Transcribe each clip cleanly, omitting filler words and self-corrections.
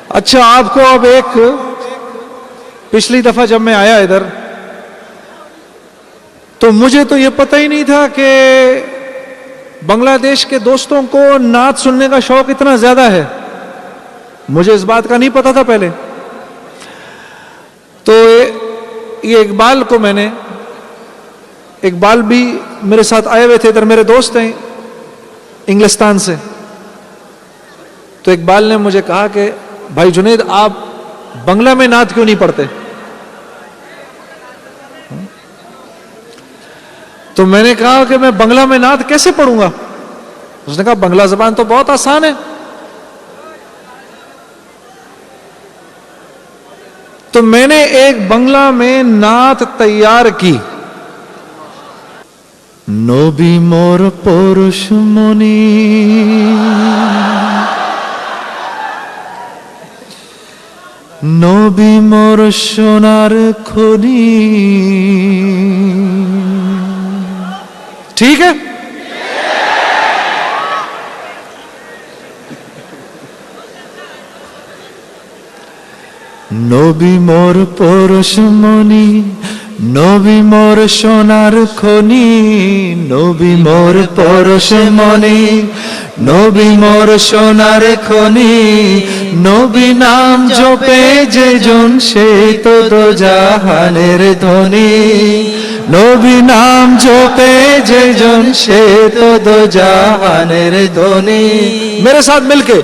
अच्छा, आपको अब एक, पिछली दफा जब मैं आया इधर तो मुझे तो यह पता ही नहीं था कि बांग्लादेश के दोस्तों को नात सुनने का शौक इतना ज्यादा है। मुझे इस बात का नहीं पता था पहले। तो ये इकबाल को मैंने, इकबाल भी मेरे साथ आए हुए थे इधर, मेरे दोस्त हैं इंग्लिस्तान से। तो इकबाल ने मुझे कहा कि भाई जुनैद, आप बंगला में नात क्यों नहीं पढ़ते? तो मैंने कहा कि मैं बंगला में नात कैसे पढ़ूंगा? उसने कहा बंगला जबान तो बहुत आसान है। तो मैंने एक बंगला में नात तैयार की। नबी मोर परुषमणि, नबी मोर सोनार खनि। ठीक है? नबी मोर परुषमणि, नबी मोर सोनार खनि। नबी मोर परुषमणि, नबी मोर सोनार खनि। नबी नाम जपे जे জন সে তো দোজাহানের ধনী। नबी नाम जपे जे জন সে তো দোজাহানের ধনী। मेरे साथ मिलके,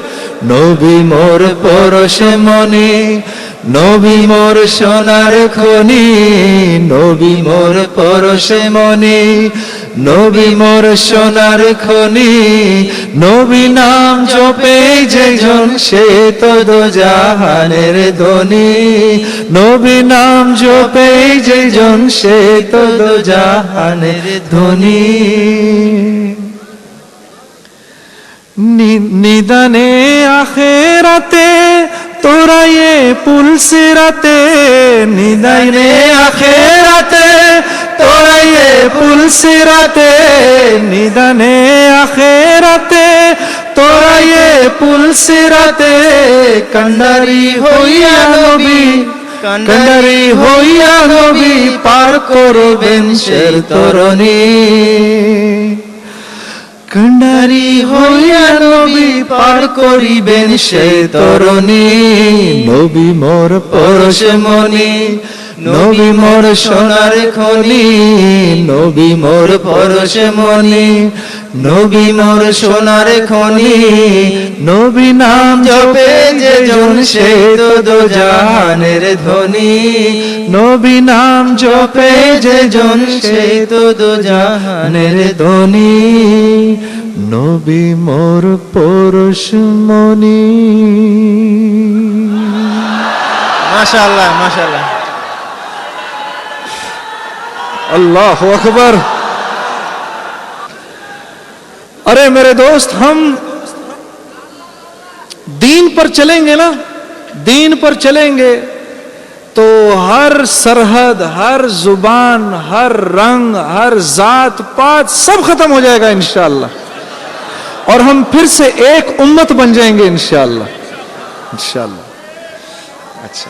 नबी मोर পরশমণি, नबी मोर सोनार खनि। नबी मोर পরশমণি, नबी मोर सोनार खनि। नबी नाम जपे जे জন সে তো দোজাহানের ধনী। नबी नाम जपे जे জন সে তো দোজাহানের ধনী। নিদানে আখেরাতে তোরা ये পুলসিরাতে। নিদানে আখেরাতে তোরা ये পুলসিরাতে। নিদানে আখেরাতে তোরা ये পুলসিরাতে। কান্ডারি হইয়া নবী, কান্ডারি হইয়া নবী পার করবেন শের তরণী। কান্ডারি হইয়া নবী পার করিবেন সেই তরণী। নবী মোর পরশমণি, নবী মোর সোনার খনি। নবী মোর পরশমণি, নবী মোর সোনার খনি। নবী নাম জপে যে জন সে তো দোজাহানের ধনী। নবী নাম জপে যে জন সে তো দোজাহানের ধনী। নবী মোর পরশমণি। माशाअल्लाह माशाअल्लाह। अल्लाह अकबर। अरे मेरे दोस्त, हम दीन पर चलेंगे ना, दीन पर चलेंगे तो हर सरहद, हर जुबान, हर रंग, हर जात पात सब खत्म हो जाएगा इंशाअल्लाह। और हम फिर से एक उम्मत बन जाएंगे इंशाअल्लाह, इंशाअल्लाह। अच्छा।